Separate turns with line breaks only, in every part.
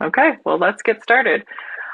Okay, well, let's get started.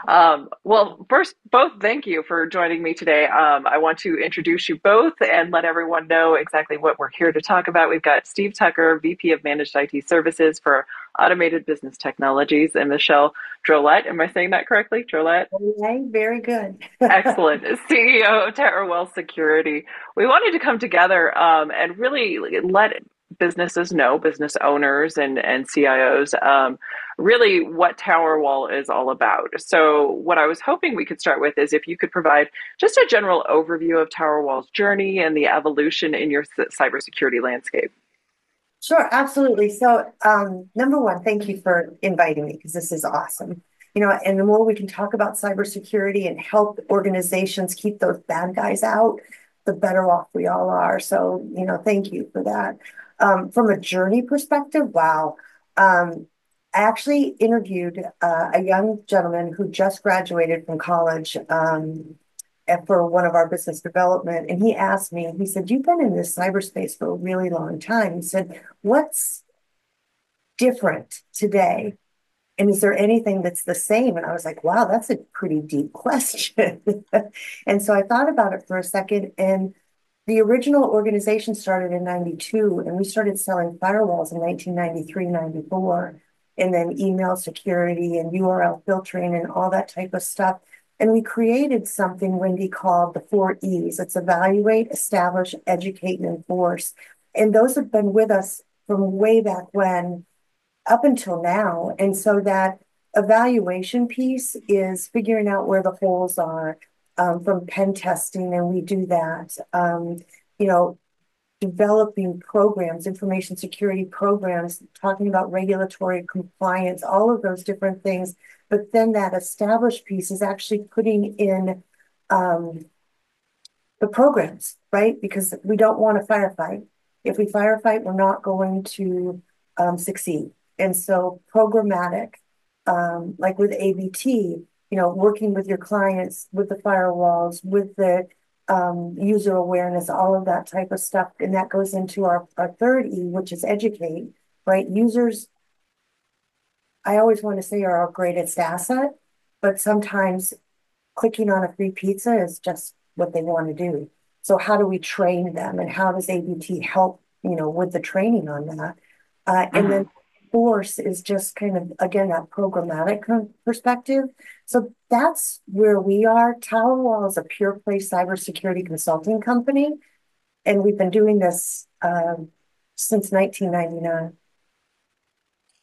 Well, first, both thank you for joining me today. I want to introduce you both and let everyone know exactly what we're here to talk about. We've got Steve Tucker, VP of Managed IT Services for Automated Business Technologies, and Michelle Drolet. Am I saying that correctly? Drolet?
Okay, very good.
Excellent. CEO of Towerwall Security. We wanted to come together and really let businesses know, business owners and CIOs, really what Towerwall is all about. So, what I was hoping we could start with is if you could provide just a general overview of Towerwall's journey and the evolution in your cybersecurity landscape.
Sure, absolutely. So, number one, thank you for inviting me because this is awesome. And the more we can talk about cybersecurity and help organizations keep those bad guys out, the better off we all are. So, thank you for that. From a journey perspective, wow. I actually interviewed a young gentleman who just graduated from college. And for one of our business development. And he asked me, he said, "You've been in this cyberspace for a really long time." He said, "What's different today? And is there anything that's the same?" And I was like, wow, that's a pretty deep question. And so I thought about it for a second. And the original organization started in 92, and we started selling firewalls in 1993, 94, and then email security and URL filtering and all that type of stuff. And we created something Wendy called the 4 E's. It's evaluate, establish, educate, and enforce. And those have been with us from way back when up until now. And so that evaluation piece is figuring out where the holes are from pen testing, and we do that. You know, Developing programs, information security programs, talking about regulatory compliance, all of those different things. But then that established piece is actually putting in um, the programs, right? Because we don't want to firefight. If we firefight, we're not going to succeed. And so programmatic, like with ABT, working with your clients, with the firewalls, with the user awareness, all of that type of stuff. And that goes into our third E, which is educate, right? Users, I always want to say, are our greatest asset, but sometimes clicking on a free pizza is just what they want to do. So how do we train them, and how does ABT help, with the training on that? And then
Mhm.
force is just kind of, again, that programmatic perspective. So that's where we are. Towerwall is a pure play cybersecurity consulting company, and we've been doing this since 1999.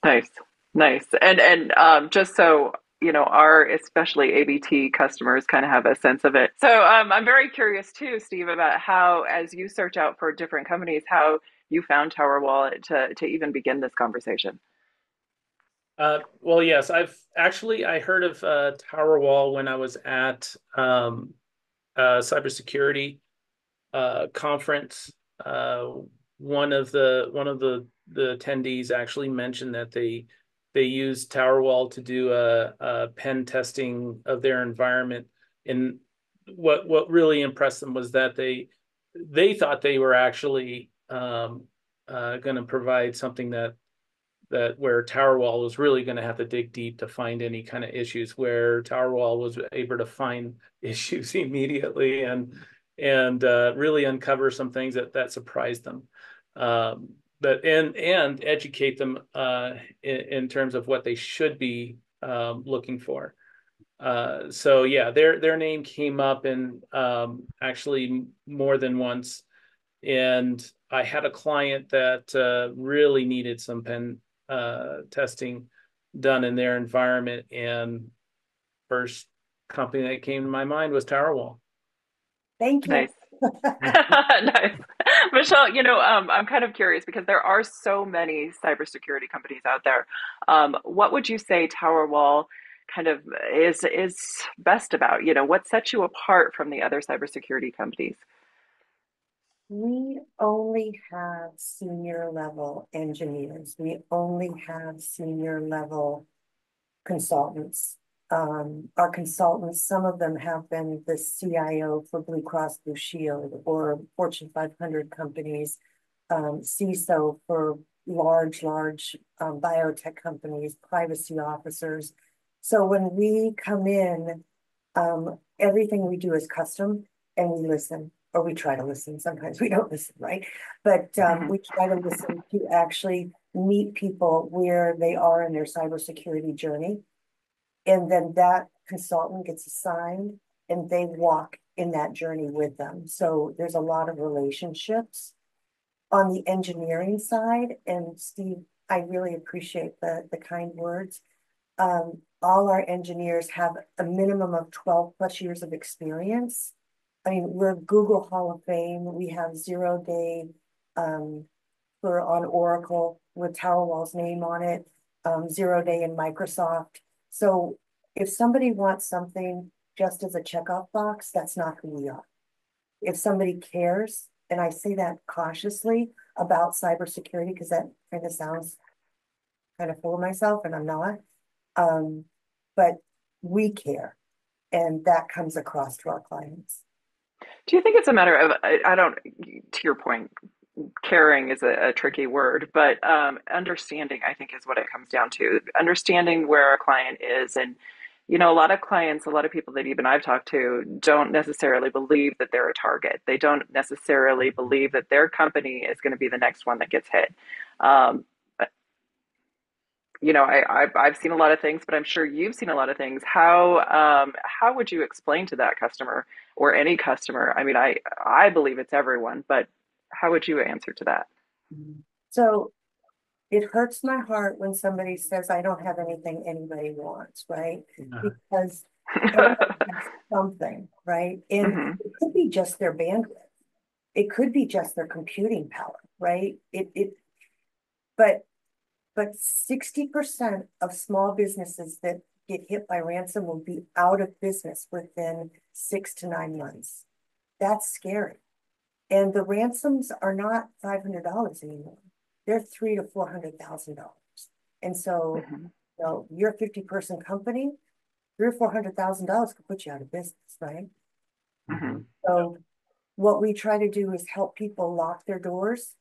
Nice, nice. And just so our especially ABT customers kind of have a sense of it. So I'm very curious too, Steve, about how, as you search out for different companies, how you found Tower Wallet to even begin this conversation.
Well, yes, I heard of Towerwall when I was at cybersecurity conference. One of the attendees actually mentioned that they used Towerwall to do a pen testing of their environment, and what really impressed them was that they thought they were actually going to provide something that where Towerwall was really going to have to dig deep to find any kind of issues, where Towerwall was able to find issues immediately and really uncover some things that surprised them. But and educate them in terms of what they should be looking for. So yeah, their name came up and actually more than once. And I had a client that really needed some pen testing done in their environment, and first company that came to my mind was Towerwall.
Thank you.
Nice. Nice. Michelle, I'm kind of curious because there are so many cybersecurity companies out there. What would you say Towerwall kind of is best about? What sets you apart from the other cybersecurity companies?
We only have senior level engineers. We only have senior level consultants. Our consultants, some of them have been the CIO for Blue Cross Blue Shield or Fortune 500 companies, CISO for large biotech companies, privacy officers. So when we come in, everything we do is custom and we listen, or we try to listen. Sometimes we don't listen, right? But
Mhm.
we try to listen to actually meet people where they are in their cybersecurity journey. And then that consultant gets assigned and they walk in that journey with them. So there's a lot of relationships on the engineering side. And Steve, I really appreciate the kind words. All our engineers have a minimum of 12 plus years of experience. I mean, we're Google Hall of Fame. We have 0 day for on Oracle with Towerwall's name on it, 0 day in Microsoft. So if somebody wants something just as a checkoff box, that's not who we are. If somebody cares, and I say that cautiously about cybersecurity because that kind of sounds kind of full of myself, and I'm not. Um, but we care, and that comes across to our clients.
Do you think it's a matter of, I don't, to your point, caring is a tricky word, but understanding, I think, is what it comes down to. Understanding where a client is. And, a lot of clients, a lot of people that even I've talked to don't necessarily believe that they're a target. They don't necessarily believe that their company is going to be the next one that gets hit. Um, I've seen a lot of things, but I'm sure you've seen a lot of things. How would you explain to that customer or any customer? I mean, I believe it's everyone, but how would you answer to that?
So it hurts my heart when somebody says, I don't have anything anybody wants, right?
Yeah.
Because everybody has something, right? And
Hmm.
it could be just their bandwidth. It could be just their computing power, right? But but 60% of small businesses that get hit by ransom will be out of business within 6 to 9 months. That's scary. And the ransoms are not $500 anymore. They're $300,000 to $400,000. And so,
Hmm.
you're a 50-person company, $300,000 or $400,000 could put you out of business, right?
Hmm.
So what we try to do is help people lock their doors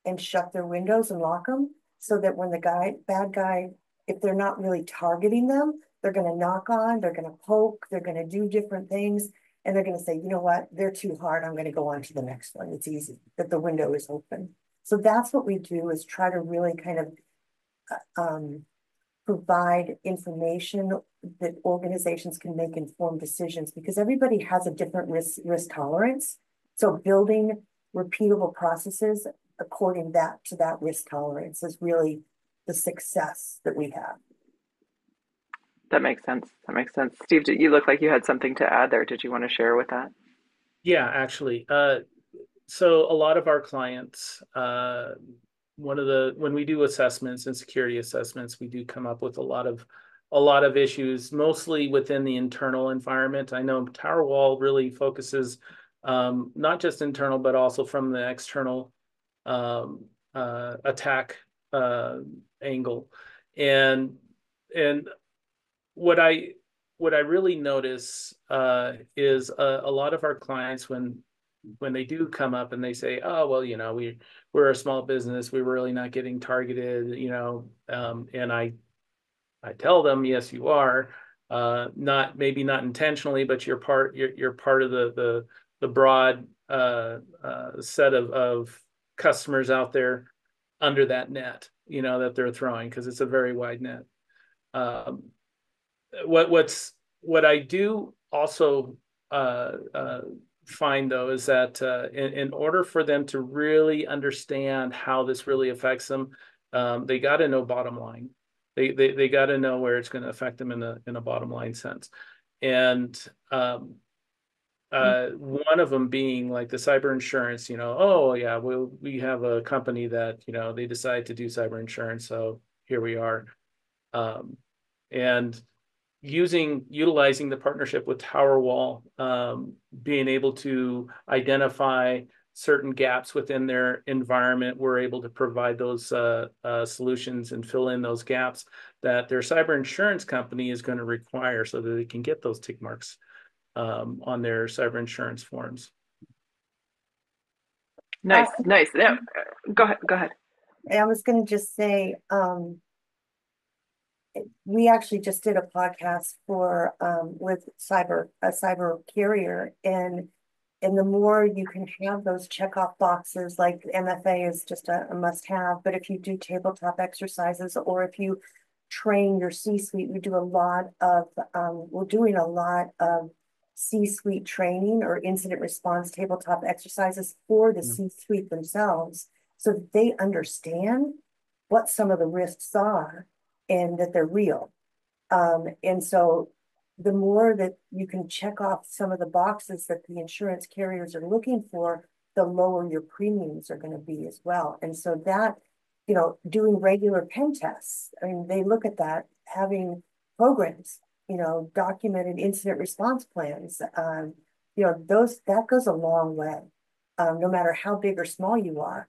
and shut their windows and lock them so that when bad guy, if they're not really targeting them, they're going to knock on, they're going to poke, they're going to do different things. And they're going to say, you know what, they're too hard. I'm going to go on to the next one. It's easy that the window is open. So that's what we do is try to really kind of um, provide information that organizations can make informed decisions because everybody has a different risk tolerance. So building repeatable processes according to that risk tolerance is really the success that we have.
That makes sense. That makes sense. Steve, you look like you had something to add there. Did you want to share with that?
Yeah, actually. So a lot of our clients, when we do assessments and security assessments, we do come up with a lot of issues, mostly within the internal environment. I know Towerwall really focuses not just internal, but also from the external um, attack angle. And and what I what I really notice is a lot of our clients when they do come up and they say, "Oh, well, we're a small business, we're really not getting targeted," and I tell them, "Yes, you are. Not maybe not intentionally, but you're part of the broad set of customers out there under that net, that they're throwing because it's a very wide net." Um, what I do also find though is that in order for them to really understand how this really affects them, they got to know bottom line. They got to know where it's going to affect them in a bottom line sense, and one of them being like the cyber insurance. Oh yeah, we have a company that they decide to do cyber insurance, so here we are, um, and utilizing the partnership with Towerwall, being able to identify certain gaps within their environment, we're able to provide those solutions and fill in those gaps that their cyber insurance company is going to require so that they can get those tick marks on their cyber insurance forms.
Uh,
Nice, nice. Now, go ahead. Go ahead.
And I was going to just say, we actually just did a podcast for with a cyber carrier, and the more you can have those checkoff boxes, like MFA is just a must have, but if you do tabletop exercises or if you train your C-suite, we do a lot of we're doing a lot of C-suite training or incident response tabletop exercises for the C-suite themselves so that they understand what some of the risks are and that they're real. And so the more that you can check off some of the boxes that the insurance carriers are looking for, the lower your premiums are going to be as well. And so that, doing regular pen tests, I mean, they look at that, having programs, documented incident response plans, that goes a long way, no matter how big or small you are.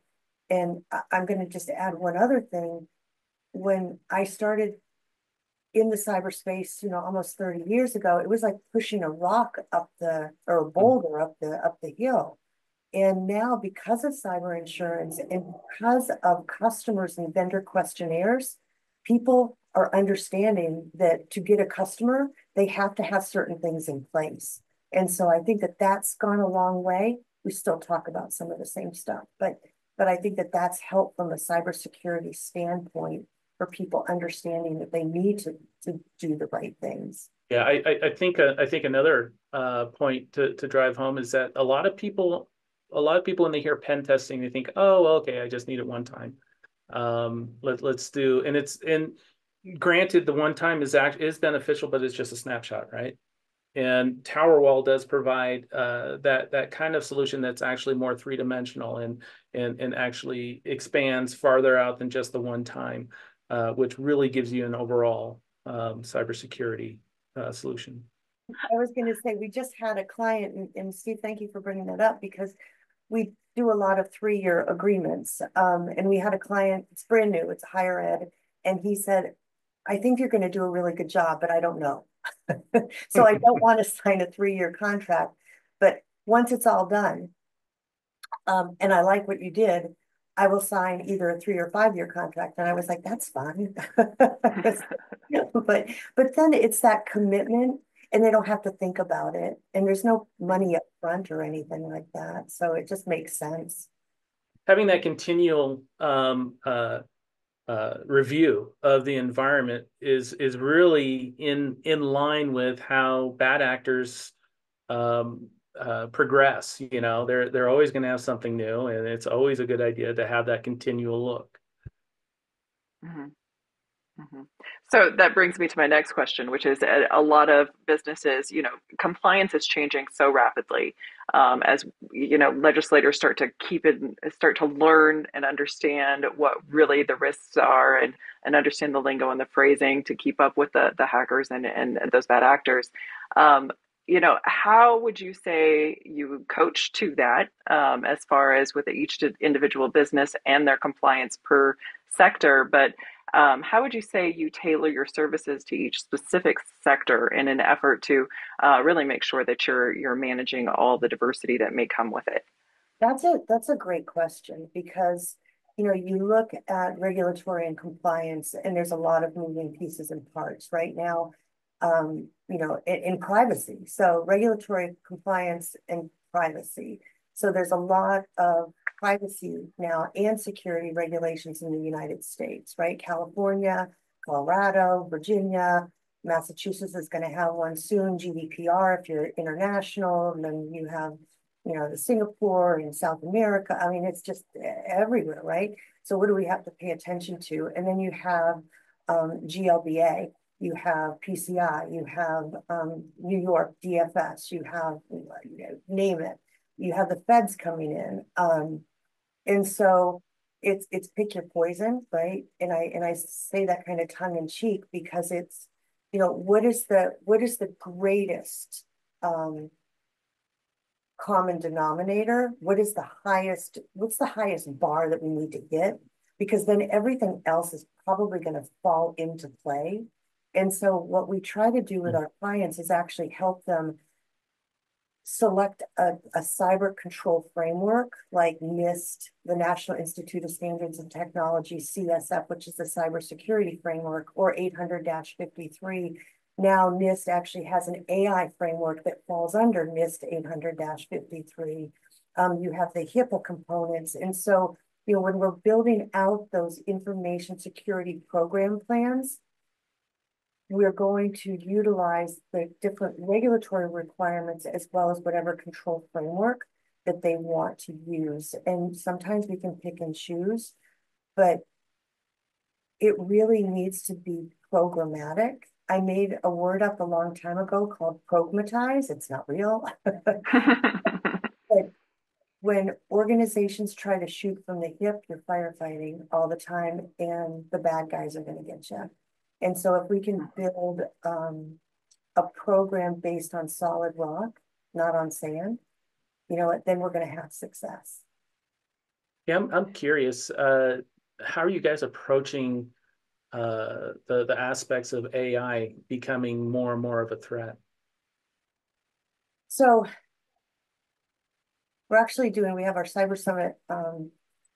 And I'm going to just add one other thing. When I started in the cyberspace, almost 30 years ago, it was like pushing a rock or a boulder up the hill. And now, because of cyber insurance and because of customers and vendor questionnaires, people are understanding that to get a customer, they have to have certain things in place. And so I think that that's gone a long way. We still talk about some of the same stuff, but I think that that's helped from a cybersecurity standpoint for people understanding that they need to do the right things.
Yeah, I think another point to drive home is that a lot of people when they hear pen testing, they think, oh, okay, I just need it one time. Let's do, and granted, the one time is beneficial, but it's just a snapshot, right? And Towerwall does provide that kind of solution that's actually more three-dimensional and actually expands farther out than just the one time, which really gives you an overall cybersecurity solution.
I was going to say, we just had a client, and Steve, thank you for bringing that up because we do a lot of 3-year agreements. And we had a client, it's brand new, it's higher ed. And he said, I think you're going to do a really good job, but I don't know. So I don't want to sign a 3-year contract. But once it's all done, and I like what you did, I will sign either a 3 or 5-year contract. And I was like, that's fine. But then it's that commitment and they don't have to think about it. And there's no money up front or anything like that. So it just makes sense.
Having that continual review of the environment is really in line with how bad actors progress. They're always going to have something new, and it's always a good idea to have that continual look.
Mhm. Mhm. So that brings me to my next question, which is a lot of businesses, compliance is changing so rapidly as legislators start to learn and understand what really the risks are and understand the lingo and the phrasing to keep up with the hackers and those bad actors. How would you say you coach to that as far as with each individual business and their compliance per sector, but how would you say you tailor your services to each specific sector in an effort to really make sure that you're managing all the diversity that may come with it?
That's a great question because you look at regulatory and compliance, and there's a lot of moving pieces and parts right now. In privacy, so regulatory compliance and privacy. So there's a lot of privacy now and security regulations in the United States, right? California, Colorado, Virginia, Massachusetts is going to have one soon, GDPR if you're international, and then you have the Singapore and South America. I mean, it's just everywhere, right? So what do we have to pay attention to? And then you have GLBA, you have PCI, you have New York DFS, you have, name it. You have the feds coming in. And so it's pick your poison, right? And I say that kind of tongue in cheek because it's, what is the greatest common denominator? What's the highest bar that we need to hit? Because then everything else is probably going to fall into play. And so what we try to do with our clients is actually help them select a cyber control framework like NIST, the National Institute of Standards and Technology, CSF, which is the cybersecurity framework, or 800-53. Now NIST actually has an AI framework that falls under NIST 800-53. You have the HIPAA components. And so, when we're building out those information security program plans, we're going to utilize the different regulatory requirements as well as whatever control framework that they want to use. And sometimes we can pick and choose, but it really needs to be programmatic. I made a word up a long time ago called progmatize. It's not real. But when organizations try to shoot from the hip, you're firefighting all the time, and the bad guys are going to get you. And so if we can build a program based on solid rock, not on sand, then we're going to have success.
Yeah, I'm curious. How are you guys approaching the aspects of AI becoming more and more of a threat?
So we have our Cyber Summit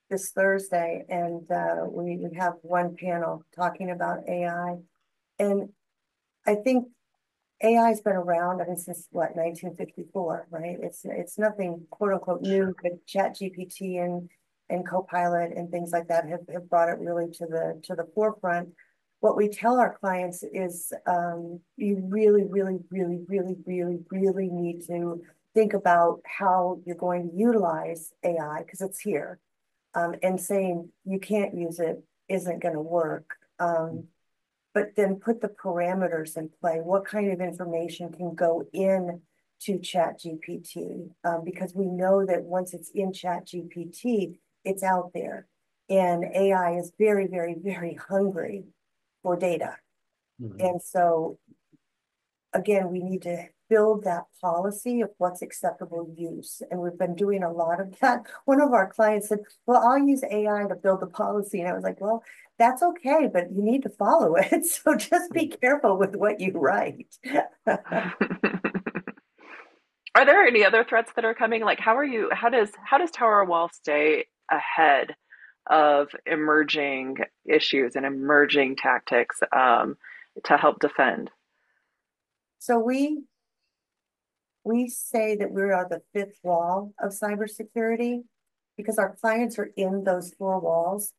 this Thursday, and we have one panel talking about AI. And I think AI has been around, I mean, since what, 1954, right? It's nothing quote unquote new, but ChatGPT and Copilot and things like that have brought it really to the forefront. What we tell our clients is you really, really, really, really, really, really need to think about how you're going to utilize AI because it's here. And saying you can't use it isn't going to work. But then put the parameters in play. What kind of information can go in to ChatGPT? Because we know that once it's in ChatGPT, it's out there. And AI is very, very, very hungry for data. Mm-hmm. And so, again, we need to build that policy of what's acceptable use. And we've been doing a lot of that. One of our clients said, well, I'll use AI to build the policy. And I was like, well, that's okay, but you need to follow it. So just be careful with what you write.
Are there any other threats that are coming? Like, how does Towerwall stay ahead of emerging issues and emerging tactics to help defend?
So we say that we are the fifth wall of cybersecurity because our clients are in those four walls,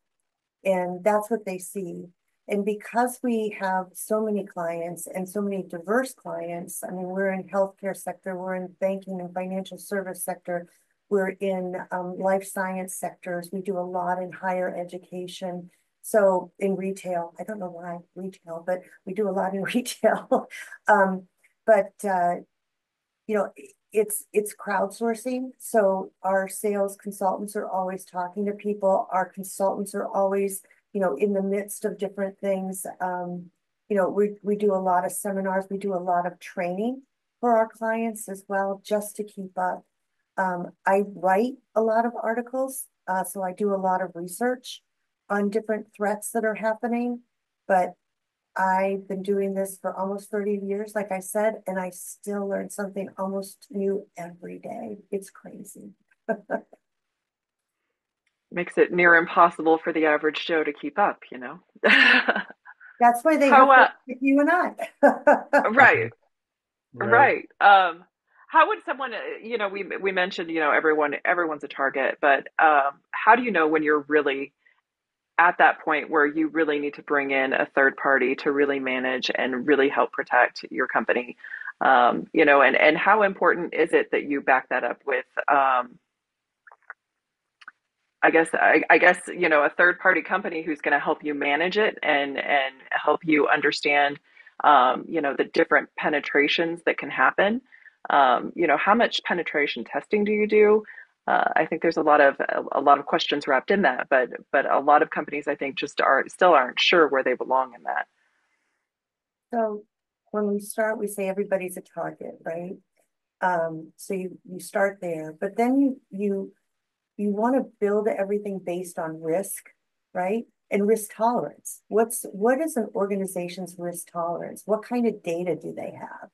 and that's what they see. And because we have so many clients and so many diverse clients, I mean, we're in healthcare sector, we're in banking and financial service sector, we're in life science sectors, we do a lot in higher education. So in retail, I don't know why retail, but we do a lot in retail. It's crowdsourcing. So our sales consultants are always talking to people. Our consultants are always, in the midst of different things. We do a lot of seminars. We do a lot of training for our clients as well, just to keep up. I write a lot of articles. So I do a lot of research on different threats that are happening, but I've been doing this for almost 30 years, like I said, and I still learn something almost new every day. It's crazy.
Makes it near impossible for the average Joe to keep up,
That's why they have you and I.
Right. Right. How would someone, we mentioned, everyone's a target, but how do you know when you're really at that point where you really need to bring in a third party to really manage and really help protect your company? And how important is it that you back that up with, I guess, a third party company who's going to help you manage it and help you understand, the different penetrations that can happen. How much penetration testing do you do? I think there's a lot of questions wrapped in that, but a lot of companies I think just still aren't sure where they belong in that.
So when we start, we say everybody's a target, right? So you start there, but then you want to build everything based on risk, right? And risk tolerance. What is an organization's risk tolerance? What kind of data do they have?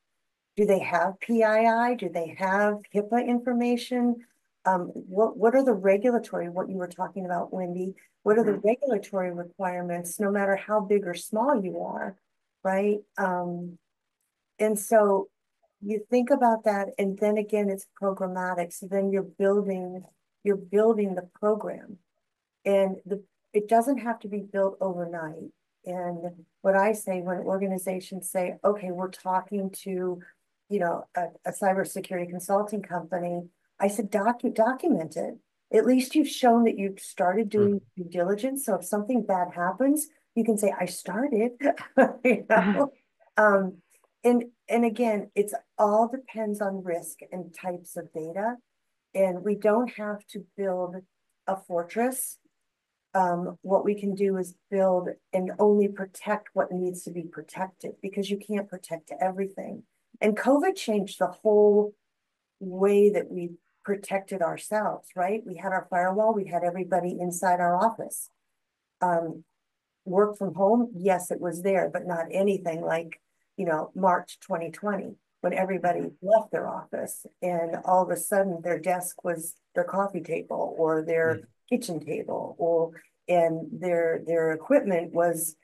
Do they have PII? Do they have HIPAA information? What are the regulatory, what you were talking about, Wendy? What are the
Mhm.
regulatory requirements, no matter how big or small you are, right? And so you think about that, and then again, it's programmatic. So then you're building the program, and it doesn't have to be built overnight. And what I say when organizations say, okay, we're talking to, a cybersecurity consulting company, I said, document it. At least you've shown that you've started doing due diligence. So if something bad happens, you can say, I started, you know? Um, and again, it's all depends on risk and types of data. And we don't have to build a fortress. What we can do is build and only protect what needs to be protected, because you can't protect everything. And COVID changed the whole way that we protected ourselves, right? We had our firewall, we had everybody inside our office. Work from home, yes, it was there, but not anything like, March 2020, when everybody left their office and all of a sudden their desk was their coffee table or their kitchen table, or and their equipment was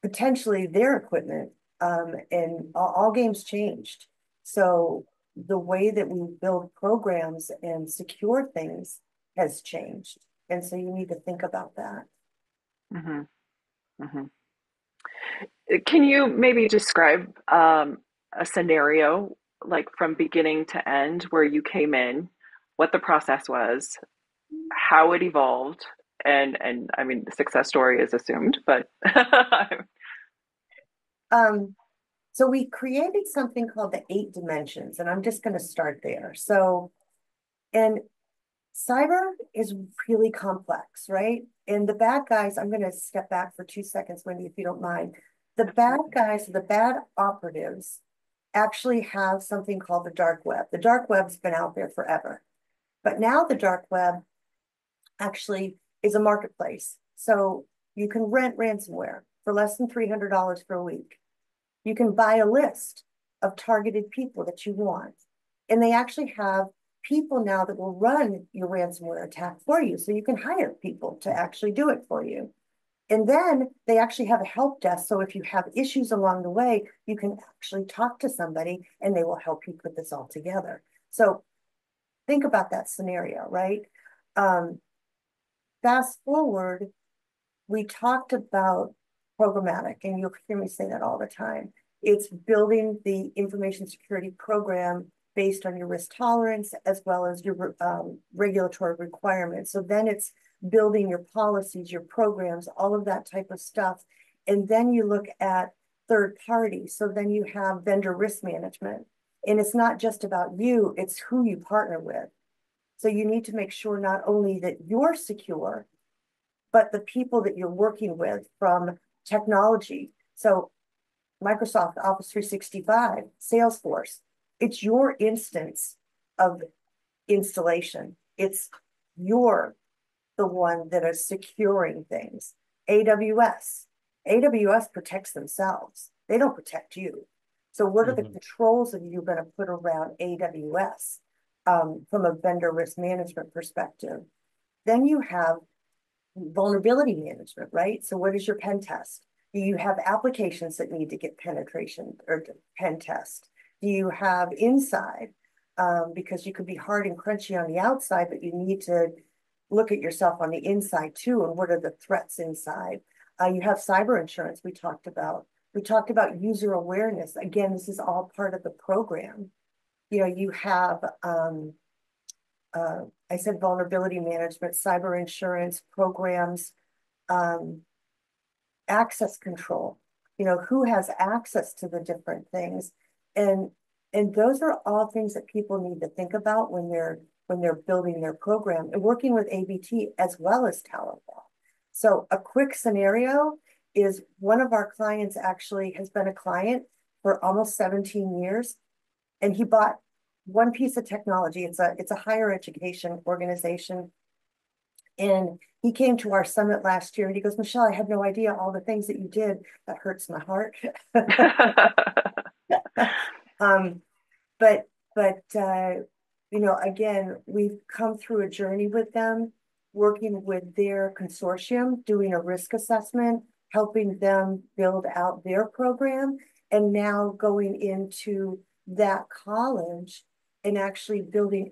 potentially their equipment. And all games changed. So the way that we build programs and secure things has changed. And so you need to think about that.
Mhm. Mhm. Can you maybe describe a scenario, like from beginning to end, where you came in, what the process was, how it evolved, and I mean, the success story is assumed, but
Um, so we created something called the 8 dimensions, and I'm just going to start there. So, and cyber is really complex, right? And the bad guys, I'm going to step back for 2 seconds, Wendy, if you don't mind. The bad
absolutely.
guys, the bad operatives, actually have something called the dark web. The dark web's been out there forever, but now the dark web actually is a marketplace. So you can rent ransomware for less than $300 for a week. You can buy a list of targeted people that you want. And they actually have people now that will run your ransomware attack for you. So you can hire people to actually do it for you. And then they actually have a help desk. So if you have issues along the way, you can actually talk to somebody and they will help you put this all together. So think about that scenario, right? Um, Fast forward, we talked about programmatic, and you'll hear me say that all the time. It's building the information security program based on your risk tolerance as well as your regulatory requirements. So then it's building your policies, your programs, all of that type of stuff. And then you look at third parties. So then you have vendor risk management. And it's not just about you, it's who you partner with. So you need to make sure not only that you're secure, but the people that you're working with from technology. So Microsoft Office 365, Salesforce, it's your instance of installation. It's you're the one that is securing things. AWS, AWS protects themselves. They don't protect you. So what are the
Mhm.
controls that you're going to put around AWS from a vendor risk management perspective? Then you have vulnerability management, right? So what is your pen test? Do you have applications that need to get penetration or pen test? Do you have inside? Because you could be hard and crunchy on the outside, but you need to look at yourself on the inside too. And what are the threats inside? You have cyber insurance we talked about. We talked about user awareness. Again, this is all part of the program. You have I said vulnerability management, cyber insurance programs, um, access control. Who has access to the different things, and those are all things that people need to think about when they're building their program and working with ABT as well as Towerwall. So a quick scenario is one of our clients actually has been a client for almost 17 years, and he bought one piece of technology. It's a higher education organization. And he came to our summit last year and he goes, Michelle, I had no idea all the things that you did. That hurts my heart. Um, but but you know, again, we've come through a journey with them, working with their consortium, doing a risk assessment, helping them build out their program, and now going into that college and actually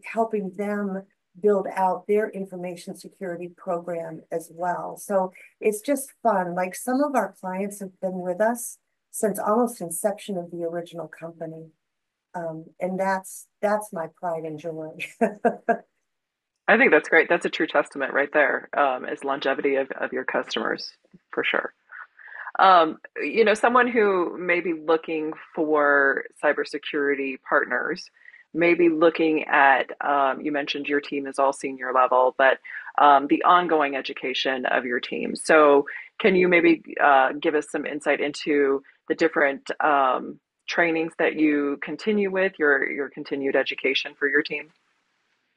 helping them build out their information security program as well. So it's just fun. Like some of our clients have been with us since almost inception of the original company. And that's my pride and joy.
I think that's great. That's a true testament right there, is longevity of your customers for sure. Someone who may be looking for cybersecurity partners, maybe looking at, you mentioned your team is all senior level, but the ongoing education of your team. So, can you maybe give us some insight into the different trainings that you continue with, your continued education for your team?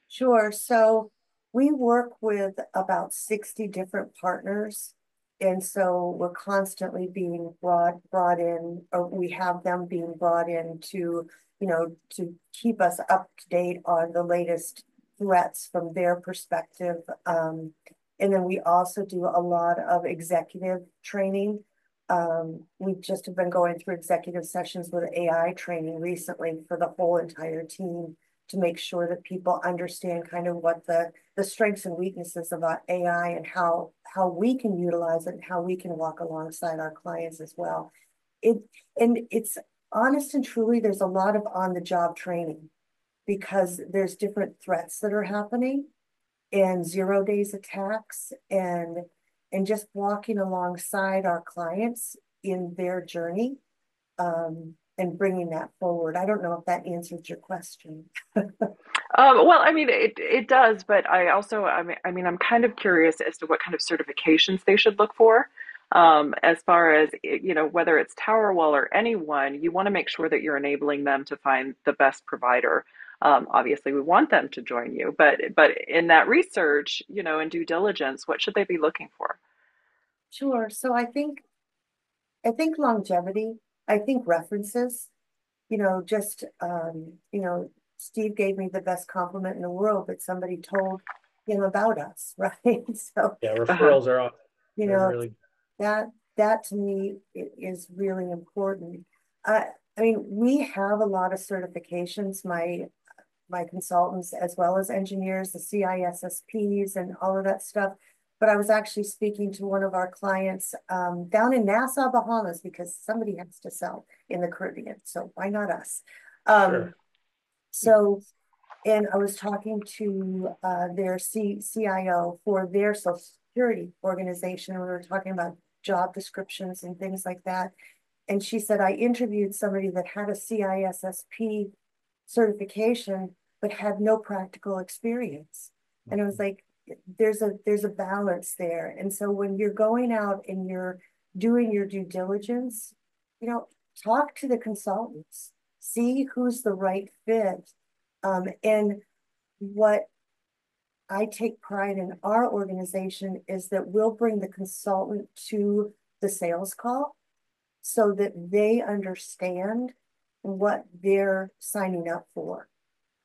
Sure. So we work with about 60 different partners. And so we're constantly being brought in, or we have them being brought in to, to keep us up to date on the latest threats from their perspective. And then we also do a lot of executive training. We've just been going through executive sessions with AI training recently for the whole entire team to make sure that people understand kind of what the strengths and weaknesses of our AI and how we can utilize it and how we can walk alongside our clients as well. It and it's honest and truly, there's a lot of on-the-job training because there's different threats that are happening and 0 days attacks and just walking alongside our clients in their journey and bringing that forward. I don't know if that answered your question.
Well, I mean, it does, but I'm kind of curious as to what kind of certifications they should look for. As far as, whether it's Towerwall or anyone, you want to make sure that you're enabling them to find the best provider. Obviously, we want them to join you, but in that research, and due diligence, what should they be looking for?
Sure. So I think longevity, I think references, just Steve gave me the best compliment in the world that somebody told him about us, right? So,
Yeah,
Uh-huh.
referrals are awesome.
you
They're
know,
really
that that to me is really important. I I mean, we have a lot of certifications, my consultants as well as engineers, the CISSPs and all of that stuff. But I was actually speaking to one of our clients down in Nassau, Bahamas, because somebody has to sell in the Caribbean. So why not us? Um,
sure.
so, and I was talking to their CIO for their Social Security organization. We were talking about job descriptions and things like that. And she said, I interviewed somebody that had a CISSP certification, but had no practical experience. And I was like, there's a balance there. And so when you're going out and you're doing your due diligence, you know, talk to the consultants, see who's the right fit. And what I take pride in our organization is that we'll bring the consultant to the sales call so that they understand what they're signing up for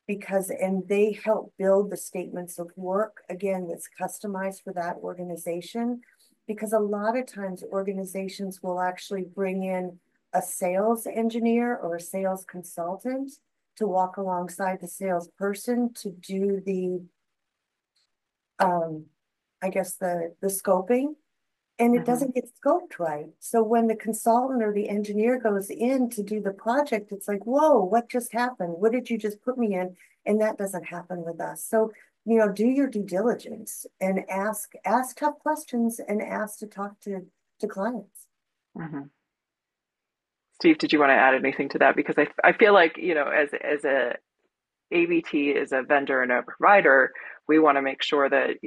and they help build the statements of work again that's customized for that organization, because a lot of times organizations will actually bring in a sales engineer or a sales consultant to walk alongside the salesperson to do the um I guess the scoping, and it
Mhm.
doesn't get scoped right. So when the consultant or the engineer goes in to do the project, it's like, whoa, what just happened? What did you just put me in? And that doesn't happen with us. So, do your due diligence and ask tough questions and ask to talk to clients.
Mhm. Steve, did you want to add anything to that? Because I feel like, as a ABT is a vendor and a provider, we want to make sure that,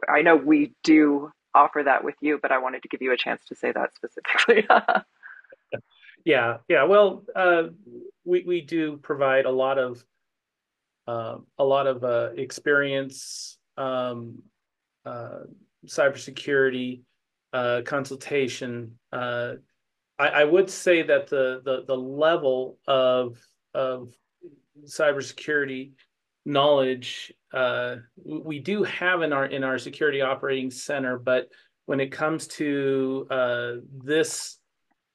I know we do offer that with you, but I wanted to give you a chance to say that specifically.
Yeah, yeah. Well, we do provide a lot of experience, uh, cybersecurity, consultation. I would say that the level of of cybersecurity knowledge we do have in our security operating center, but when it comes to this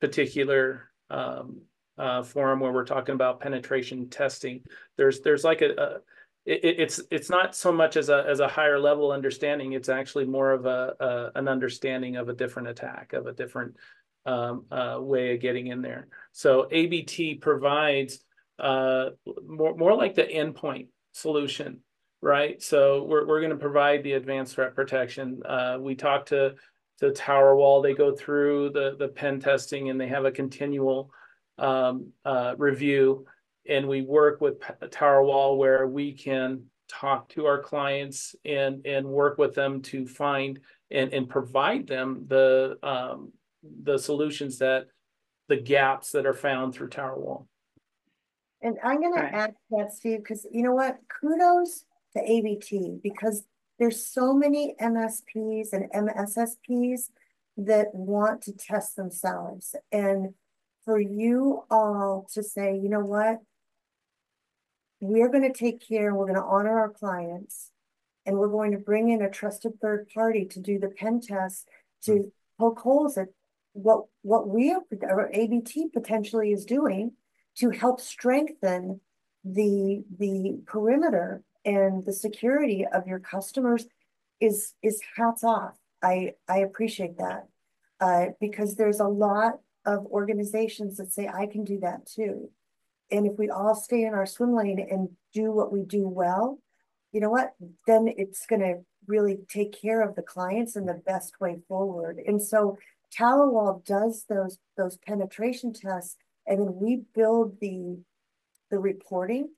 particular forum where we're talking about penetration testing, there's like it's not so much as a higher level understanding. It's actually more of an understanding of a different attack, of a different way of getting in there. So ABT provides more like the endpoint solution, right? So we're going to provide the advanced threat protection. We talk to Towerwall. They go through the pen testing and they have a continual review. And we work with Towerwall where we can talk to our clients and work with them to find and provide them the solutions, that the gaps that are found through Towerwall.
And I'm going to
Right.
add to that, Steve, because you know what? Kudos to ABT, because there's so many MSPs and MSSPs that want to test themselves. And for you all to say, you know what? We're going to take care, we're going to honor our clients, and we're going to bring in a trusted third party to do the pen test to poke holes at what we or ABT potentially is doing to help strengthen the perimeter and the security of your customers is hats off. I appreciate that because there's a lot of organizations that say I can do that too. And if we all stay in our swim lane and do what we do well, you know what? Then it's going to really take care of the clients in the best way forward. And so Towerwall does those penetration tests, and then we build the reporting,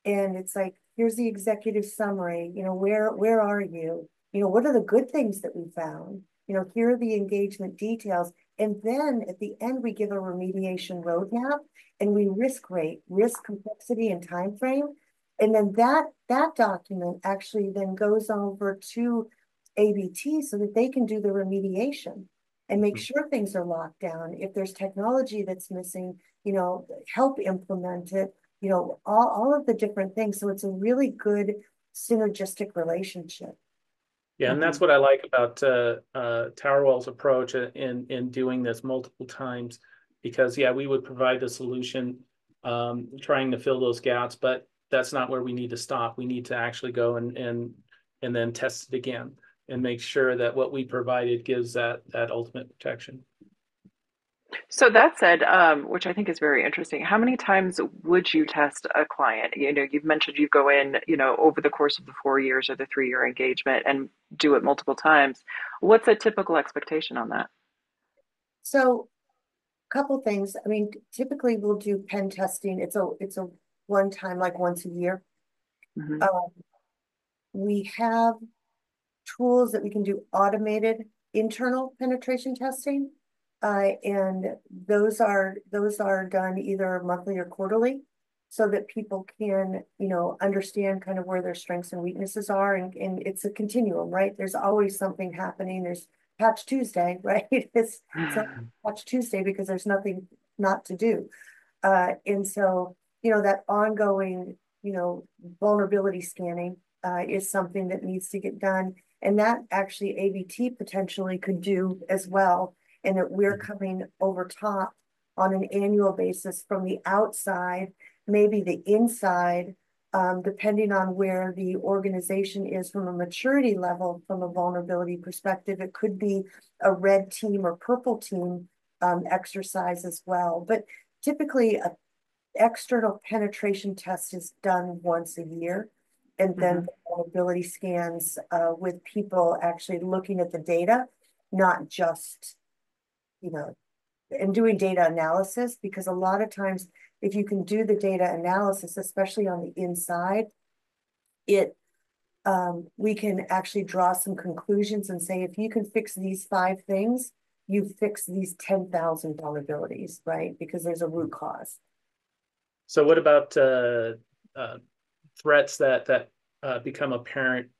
and it's like, here's the executive summary. You know, where are you? You know, what are the good things that we found? You know, here are the engagement details. And then at the end, we give a remediation roadmap and we risk rate, risk complexity and time frame. And then that document actually then goes over to ABT so that they can do the remediation and make sure things are locked down. If there's technology that's missing, you know, help implement it, you know, all of the different things. So it's a really good synergistic relationship.
Yeah, and that's what I like about Towerwall's approach in doing this multiple times, because yeah, we would provide the solution, trying to fill those gaps, but that's not where we need to stop. We need to actually go and then test it again and make sure that what we provided gives that ultimate protection.
So that said, which I think is very interesting, how many times would you test a client? You know, you've mentioned you go in, you know, over the course of the 4 years or the 3 year engagement and do it multiple times. What's a typical expectation on that?
So a couple things. I mean, typically we'll do pen testing. It's a one time, like once a year.
Hmm.
Um, we have tools that we can do automated internal penetration testing. And those are done either monthly or quarterly so that people can, you know, understand kind of where their strengths and weaknesses are. And it's a continuum, right? There's always something happening. There's Patch Tuesday, right? It's not Patch Tuesday because there's nothing not to do. And so, you know, that ongoing, you know, vulnerability scanning is something that needs to get done. And that actually ABT potentially could do as well. And that we're coming over top on an annual basis from the outside, maybe the inside, depending on where the organization is from a maturity level, from a vulnerability perspective. It could be a red team or purple team exercise as well. But typically, an external penetration test is done once a year. And then the vulnerability scans with people actually looking at the data, not just, you know, and doing data analysis, because a lot of times, if you can do the data analysis, especially on the inside, we can actually draw some conclusions and say, if you can fix these 5 things, you fix these 10,000 vulnerabilities, right? Because there's a root cause.
So what about threats that become apparent?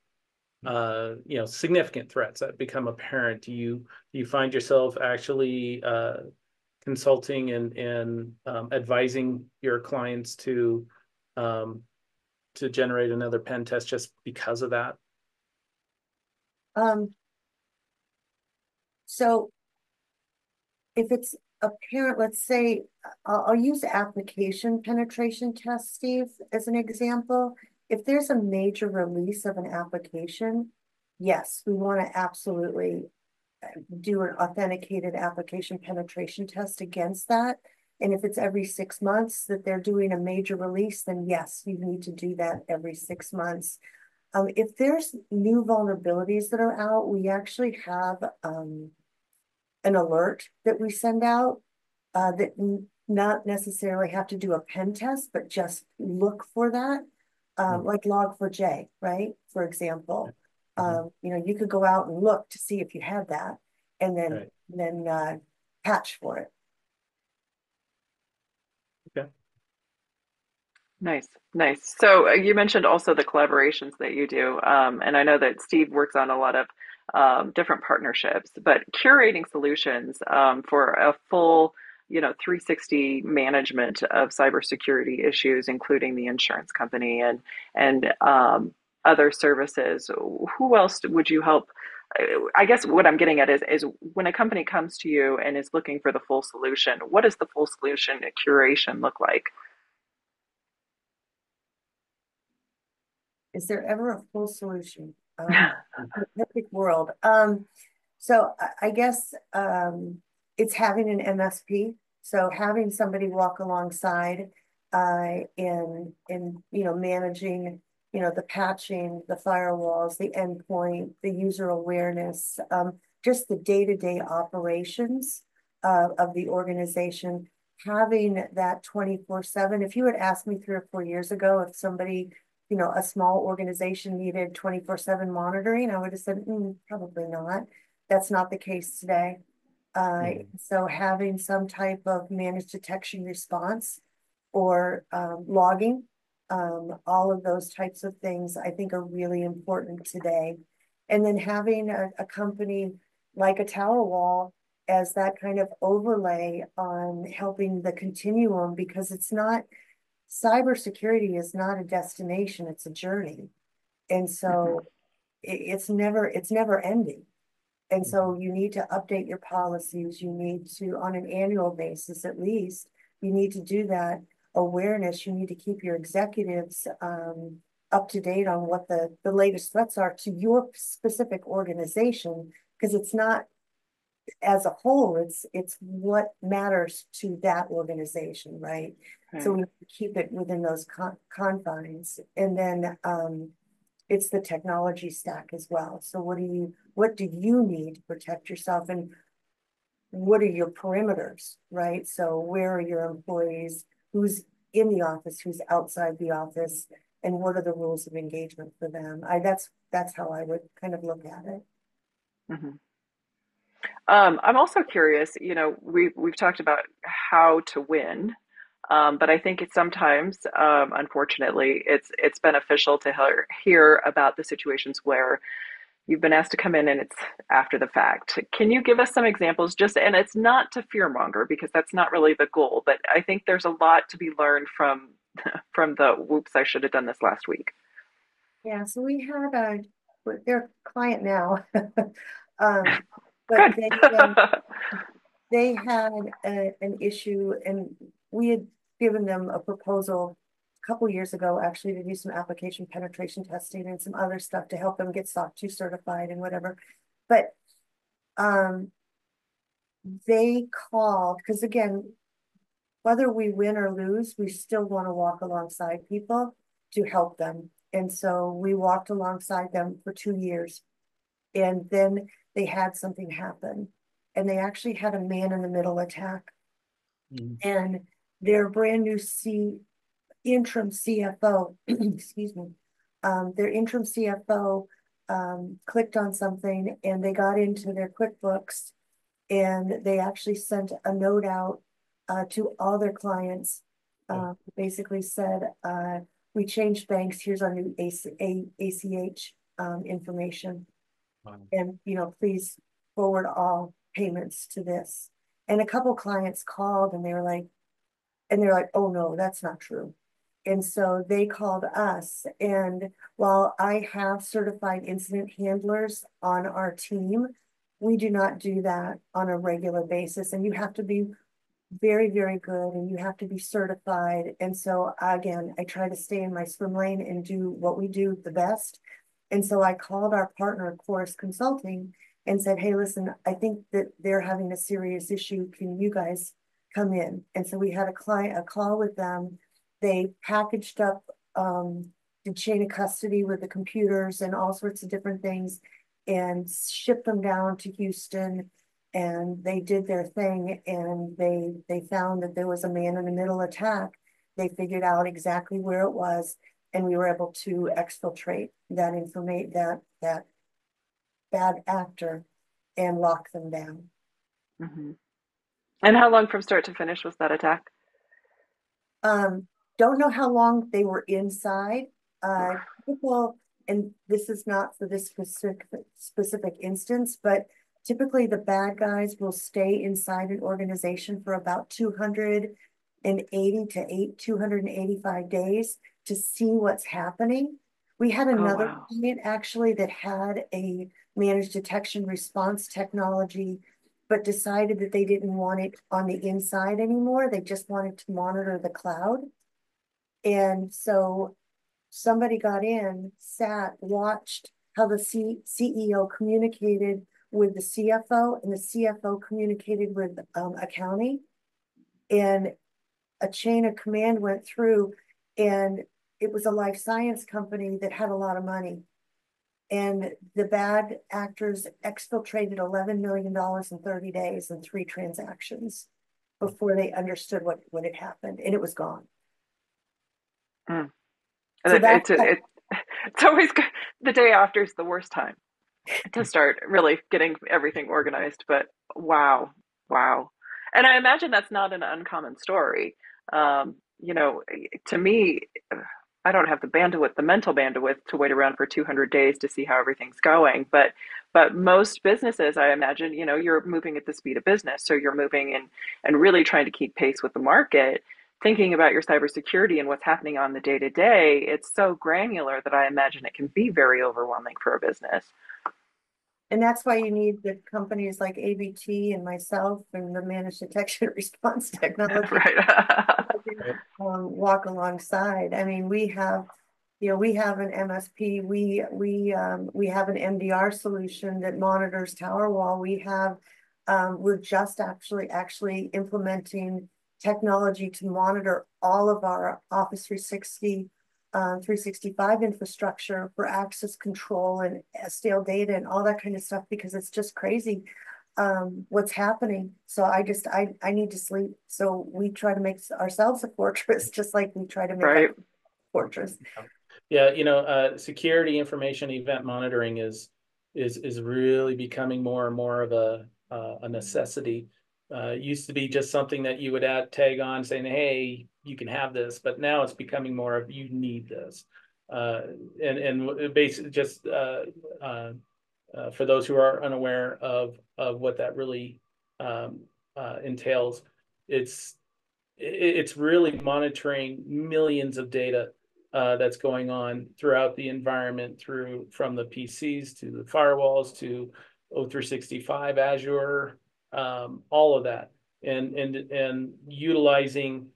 You know, significant threats that become apparent. Do you find yourself actually consulting and advising your clients to generate another pen test just because of that?
Um, so if it's a parent, let's say, I'll use application penetration test, Steve, as an example. If there's a major release of an application, yes, we want to absolutely do an authenticated application penetration test against that. And if it's every 6 months that they're doing a major release, then yes, you need to do that every 6 months. If there's new vulnerabilities that are out, we actually have an alert that we send out that not necessarily have to do a pen test, but just look for that, like Log4j, right? For example, you could go out and look to see if you had that, and then patch for it.
Okay.
Nice, nice. So you mentioned also the collaborations that you do, and I know that Steve works on a lot of different partnerships, but curating solutions for a full, 360 management of cybersecurity issues, including the insurance company and other services. Who else would you help? I guess what I'm getting at is when a company comes to you and is looking for the full solution, what does the full solution curation look like?
Is there ever a full solution? The perfect world. So I guess it's having an MSP. So having somebody walk alongside in managing the patching, the firewalls, the endpoint, the user awareness, just the day-to-day operations of the organization. Having that 24/7. If you had asked me 3 or 4 years ago if somebody a small organization needed 24/7 monitoring, I would have said, probably not. That's not the case today. So having some type of managed detection response or logging, all of those types of things I think are really important today. And then having a company like a Towerwall as that kind of overlay on helping the continuum, because cybersecurity is not a destination, it's a journey. And so it's never ending. And so you need to update your policies. You need to, on an annual basis at least, you need to do that awareness. You need to keep your executives up to date on what the latest threats are to your specific organization, because it's not as a whole, it's what matters to that organization, right? So we keep it within those confines. And then it's the technology stack as well. So what do you need to protect yourself, and what are your perimeters, right? So where are your employees, who's in the office, who's outside the office, and what are the rules of engagement for them? That's how I would kind of look at it.
Mm-hmm. I'm also curious, we've talked about how to win, but I think it's sometimes, unfortunately, it's beneficial to hear about the situations where you've been asked to come in and it's after the fact. Can you give us some examples? And it's not to fearmonger because that's not really the goal, but I think there's a lot to be learned from the whoops, I should have done this last week.
Yeah, so we had their client now, but
Good.
they had an issue, and we had given them a proposal a couple years ago, actually, to do some application penetration testing and some other stuff to help them get SOC 2 certified and whatever. But they called, because again, whether we win or lose, we still want to walk alongside people to help them. And so we walked alongside them for 2 years. And then they had something happen. And they actually had a man-in-the-middle attack. And their brand new interim CFO, excuse me, their interim CFO clicked on something, and they got into their QuickBooks, and they actually sent a note out to all their clients. Basically said, we changed banks, here's our new ACH information. And please forward all payments to this. And a couple clients called and they're like, oh no, that's not true. And so they called us. And while I have certified incident handlers on our team, we do not do that on a regular basis. And you have to be very, very good and you have to be certified. And so again, I try to stay in my swim lane and do what we do the best. And so I called our partner, Chorus Consulting, and said, hey, listen, I think that they're having a serious issue. Can you guys come in? And so we had a call with them. They packaged up the chain of custody with the computers and all sorts of different things and shipped them down to Houston, and they did their thing, and they found that there was a man in the middle attack. They figured out exactly where it was, and we were able to exfiltrate that information, that bad actor, and lock them down.
Hmm. And how long from start to finish was that attack?
Um, don't know how long they were inside.
Oof.
Typical, and this is not for this specific instance, but typically the bad guys will stay inside an organization for about 280 to 285 days to see what's happening. We had
Oh,
another
wow.
client actually that had a managed detection response technology, but decided that they didn't want it on the inside anymore. They just wanted to monitor the cloud. And so somebody got in, sat, watched how the CEO communicated with the CFO, and the CFO communicated with accounting, and a chain of command went through, and it was a life science company that had a lot of money. And the bad actors exfiltrated $11 million in 30 days in 3 transactions before they understood what had happened, and it was gone.
Mm.
So that's
It's always good. The day after is the worst time to start really getting everything organized. But wow, wow. And I imagine that's not an uncommon story. You know, to me, I don't have the bandwidth, the mental bandwidth to wait around for 200 days to see how everything's going. But most businesses, I imagine, you know, you're moving at the speed of business. So you're moving and really trying to keep pace with the market, thinking about your cybersecurity and what's happening on the day to day. It's so granular that I imagine it can be very overwhelming for a business.
and that's why you need the companies like ABT and myself and the managed detection response technology
Right.
Right.
walk alongside. I mean, we have an MSP. We have an MDR solution that monitors Towerwall. We're just actually implementing technology to monitor all of our Office 365 infrastructure for access control and stale data and all that kind of stuff, because it's just crazy what's happening. So I need to sleep. So we try to make ourselves a fortress, just like we try to make our
Right.
fortress.
Yeah, security information event monitoring is really becoming more and more of a necessity. Used to be just something that you would add tag on saying, "Hey, you can have this," but now it's becoming more of you need this. Uh, and basically just for those who are unaware of what that really entails, it's it's really monitoring millions of data that's going on throughout the environment, through from the PCs to the firewalls to O365, Azure, all of that, and utilizing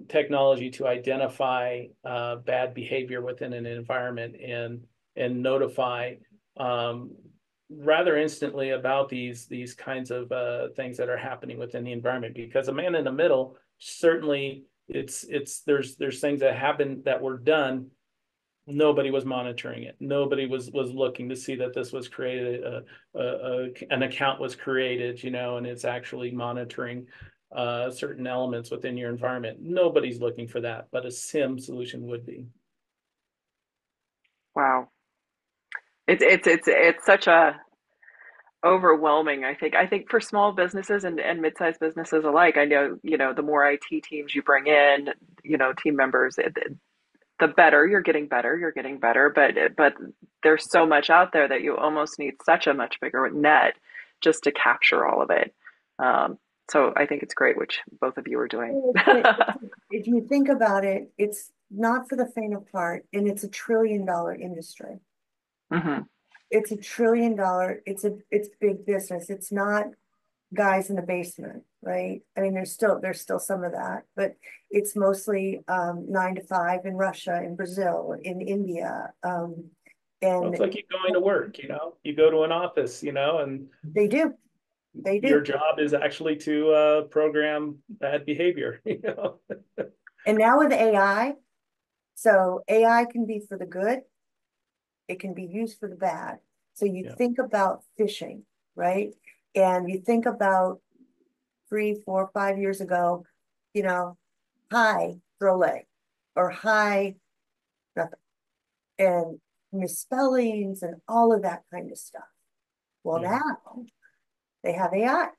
technology to identify bad behavior within an environment and notify um, rather instantly about these kinds of things that are happening within the environment. Because a man in the middle, certainly there's things that happened that were done. Nobody was monitoring it. Nobody was looking to see that this was created. An account was created, and it's actually monitoring certain elements within your environment. Nobody's looking for that, but a SIM solution would be.
Wow. It's such a overwhelming, I think for small businesses and mid-sized businesses alike. I know, the more IT teams you bring in, team members, the better you're getting better, but there's so much out there that you almost need such a much bigger net just to capture all of it. So I think it's great, which both of you are doing.
If you think about it, it's not for the faint of heart, and it's $1 trillion industry.
Hmm.
It's $1 trillion. It's big business. It's not guys in the basement, right? I mean, there's still some of that, but it's mostly 9 to 5 in Russia, in Brazil, in India,
Well,
and
it's like you going to work, you go to an office, and
they do, they
your
do.
job is actually to program bad behavior,
And now with AI, so AI can be for the good, it can be used for the bad. So you
Yeah.
think about phishing, right? And you think about 3, 4, 5 years ago, you know, hi, Drolet, or hi, nothing, and misspellings and all of that kind of stuff. Well,
Yeah.
now they have AI.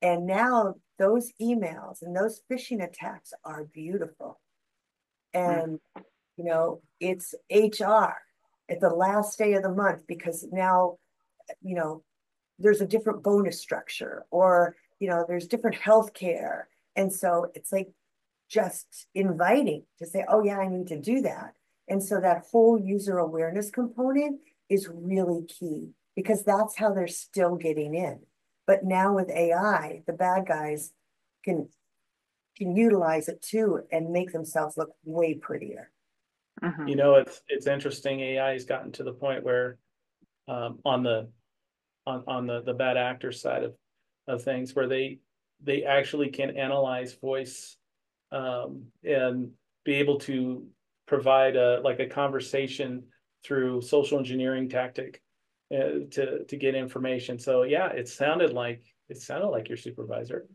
And now those emails and those phishing attacks are beautiful. And, it's HR at the last day of the month because now, you know, there's a different bonus structure or, there's different health care. And so it's like just inviting to say, oh, yeah, I need to do that. And so that whole user awareness component is really key because that's how they're still getting in. But now with AI, the bad guys can can utilize it too and make themselves look way prettier.
Hmm.
It's interesting. AI has gotten to the point where on the bad actor side of things, where they actually can analyze voice and be able to provide a conversation through social engineering tactic to get information. So yeah, it sounded like your supervisor,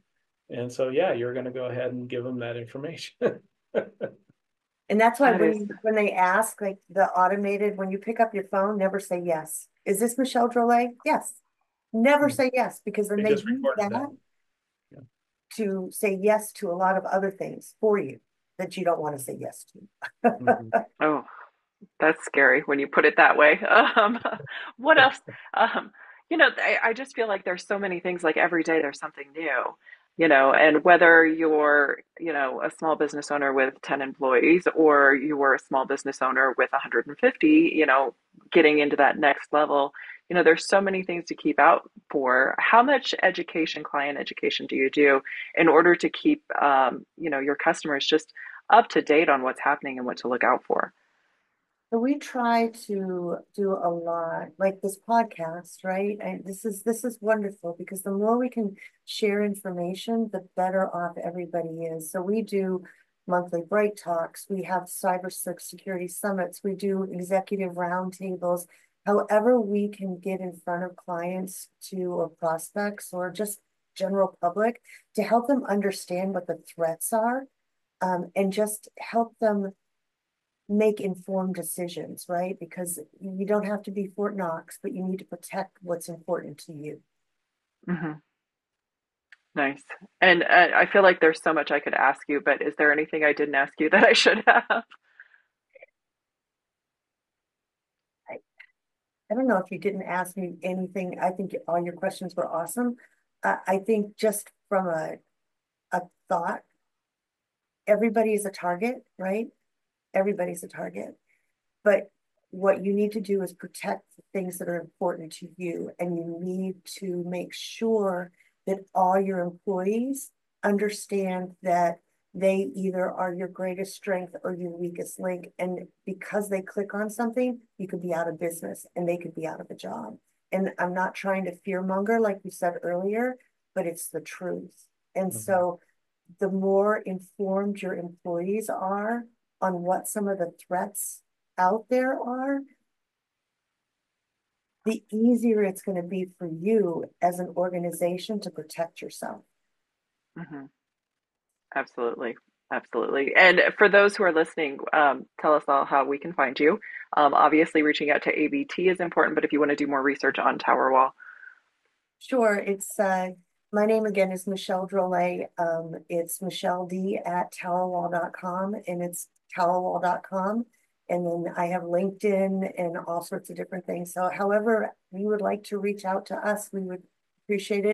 and so yeah, you're going to go ahead and give them that information.
And that's why
That
when
is,
when they ask, like the automated, when you pick up your phone, never say yes. Is this Michelle Drolet? Yes. Never say yes, because then
They
they
just
use
recorded that.
that
Yeah.
to say yes to a lot of other things for you that you don't want to say yes to.
Mhm.
oh, that's scary when you put it that way. What else? I just feel like there's so many things, like every day there's something new, and whether you're, a small business owner with 10 employees or you're a small business owner with 150, getting into that next level, there's so many things to keep out for. How much education, client education do you do in order to keep, your customers just up to date on what's happening and what to look out for?
So we try to do a lot, like this podcast, right? And this is wonderful because the more we can share information, the better off everybody is. So we do monthly Bright Talks, we have cybersecurity summits, we do executive roundtables. However, we can get in front of clients to or prospects or just general public to help them understand what the threats are, and just help them make informed decisions, right? Because you don't have to be Fort Knox, but you need to protect what's important to you.
Hmm. Nice. And I feel like there's so much I could ask you, but is there anything I didn't ask you that I should have?
I, I don't know if you didn't ask me anything. I think all your questions were awesome. I think just from a thought, everybody's a target, right? Everybody's a target. But what you need to do is protect the things that are important to you. And you need to make sure that all your employees understand that they either are your greatest strength or your weakest link. And because they click on something, you could be out of business and they could be out of a job. And I'm not trying to fearmonger, like you said earlier, but it's the truth. And
Mhm.
so the more informed your employees are on what some of the threats out there are, the easier it's going to be for you as an organization to protect yourself.
Hmm. Absolutely. Absolutely. And for those who are listening, tell us all how we can find you. Obviously, reaching out to ABT is important, but if you want to do more research on Towerwall.
Sure, it's my name again is Michelle Drolet. It's Michelle D at towerwall.com, and it's towerwall.com. And then I have LinkedIn and all sorts of different things. So however you would like to reach out to us, we would appreciate it.